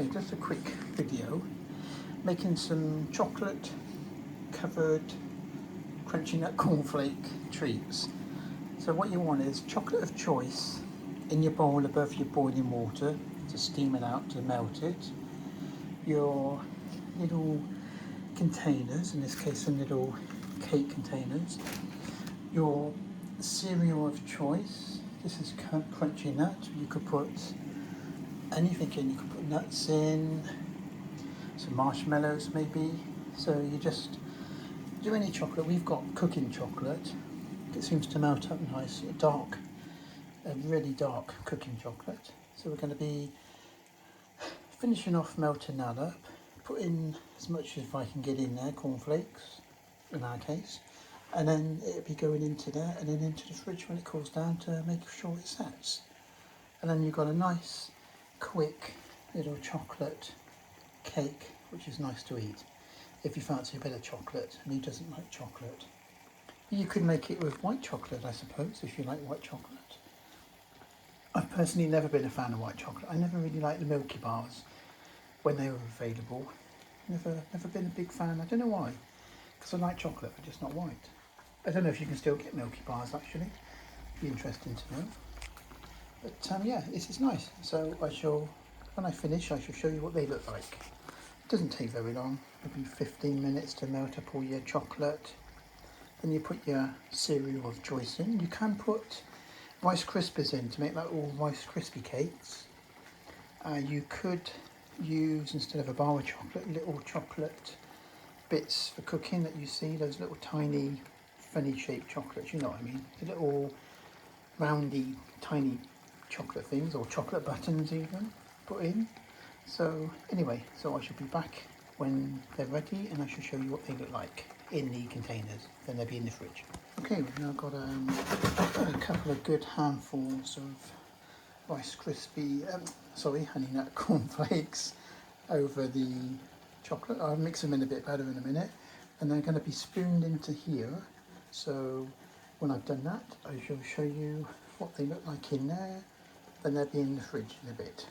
Okay, just a quick video making some chocolate covered crunchy nut cornflake treats. So what you want is chocolate of choice in your bowl above your boiling water to steam it out, to melt it. Your little containers, in this case some little cake containers. Your cereal of choice, this is crunchy nut. You could put anything in, you could put nuts in, some marshmallows maybe. So you just do any chocolate. We've got cooking chocolate. It seems to melt up nice, a really dark cooking chocolate. So we're going to be finishing off melting that up, put in as much as I can get in there, cornflakes in our case, and then it'll be going into there and then into the fridge when it cools down to make sure it sets. And then you've got a nice quick little chocolate cake, which is nice to eat if you fancy a bit of chocolate and who doesn't like chocolate. You could make it with white chocolate, I suppose, if you like white chocolate. I've personally never been a fan of white chocolate. I never really liked the Milky Bars when they were available. Never been a big fan. I don't know why, because I like chocolate but just not white. I don't know if you can still get Milky Bars actually. Be interesting to know. But yeah, this is nice. So when I finish, I shall show you what they look like. It doesn't take very long, maybe 15 minutes to melt up all your chocolate. Then you put your cereal of choice in. You can put Rice Krispies in to make like all Rice Krispie cakes. You could use, instead of a bar of chocolate, little chocolate bits for cooking that you see, those little tiny funny shaped chocolates, you know what I mean? The little roundy tiny chocolate things, or chocolate buttons even, put in. So anyway, so I shall be back when they're ready and I shall show you what they look like in the containers. Then they'll be in the fridge. Okay, we've now got a couple of good handfuls of Rice Krispie, Honey Nut cornflakes over the chocolate. I'll mix them in a bit better in a minute, and they're going to be spooned into here. So when I've done that, I shall show you what they look like in there. Then they'll be in the fridge in a bit.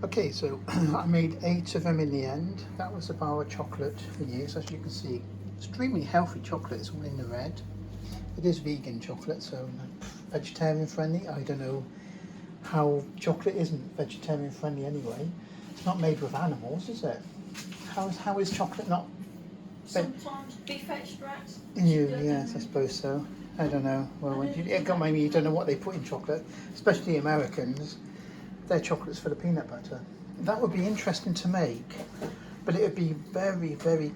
Okay, so I made 8 of them in the end. That was a bar of chocolate for you. So as you can see, extremely healthy chocolate. It's all in the red. It is vegan chocolate, so vegetarian friendly. I don't know how chocolate isn't vegetarian friendly anyway. It's not made with animals, is it? How is chocolate not? Sometimes beef extracts. Yes, I suppose so. I don't know. Well, maybe you don't know what they put in chocolate, especially Americans. Their chocolate's full of peanut butter. That would be interesting to make, but it would be very, very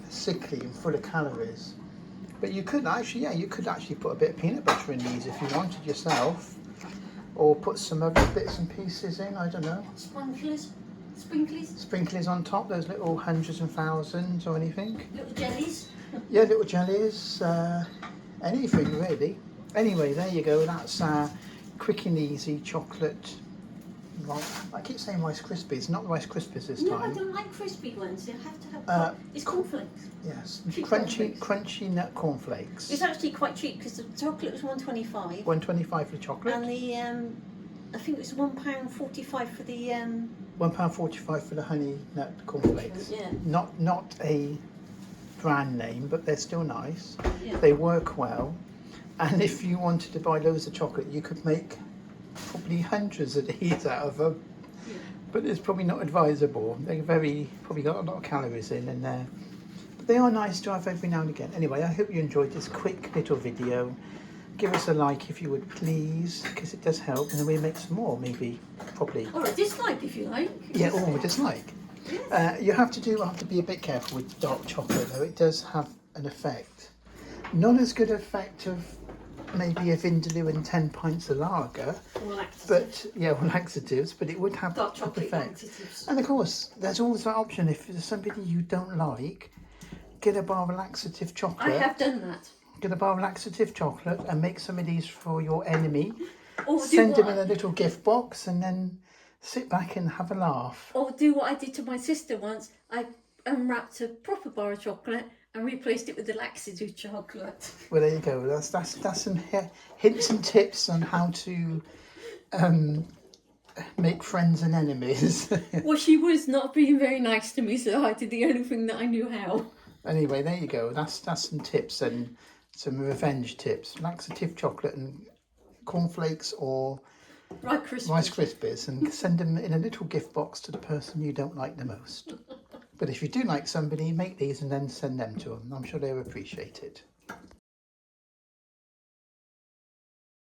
sickly and full of calories. But you could actually put a bit of peanut butter in these if you wanted yourself, or put some other bits and pieces in. I don't know. Sprinklers on top. Those little hundreds and thousands or anything. Little jellies. Yeah, little jellies. Anything really. Anyway, there you go. That's quick and easy chocolate. Right, I keep saying Rice Krispies, not Rice Krispies this time. No, I don't like crispy ones. They have to have. It's cornflakes. Yes, cornflakes. crunchy nut cornflakes. It's actually quite cheap because the chocolate was £1.25. £1.25 for chocolate. And the I think it was £1.45 for the £1.45 for the honey nut cornflakes. Yeah. Not a brand name, but they're still nice. Yeah. They work well, and if you wanted to buy loads of chocolate, you could make probably hundreds of these out of them. Yeah. But it's probably not advisable. They're probably got a lot of calories in there. But they are nice to have every now and again. Anyway, I hope you enjoyed this quick little video. Give us a like if you would please, because it does help, and then we'll make some more, maybe, probably. Or a dislike if you like. Yeah, or a dislike. Yes. You have to be a bit careful with dark chocolate though. It does have an effect. Not as good effect of maybe a Vindaloo and 10 pints of lager. Or laxatives. But yeah, or laxatives, but it would have dark an chocolate effect. laxatives. And of course, there's always that option. If there's somebody you don't like, get a bar of laxative chocolate. I have done that. Get a bar of laxative chocolate and make some of these for your enemy. Or send them in a little gift box and then sit back and have a laugh. Or do what I did to my sister once. I unwrapped a proper bar of chocolate and replaced it with the laxative chocolate. Well, there you go. That's some hints and tips on how to make friends and enemies. Well, she was not being very nice to me, so I did the only thing that I knew how. Anyway, there you go. That's some tips and some revenge tips. Laxative chocolate and cornflakes or Rice Krispies, and send them in a little gift box to the person you don't like the most. But if you do like somebody, make these and then send them to them. I'm sure they'll appreciate it.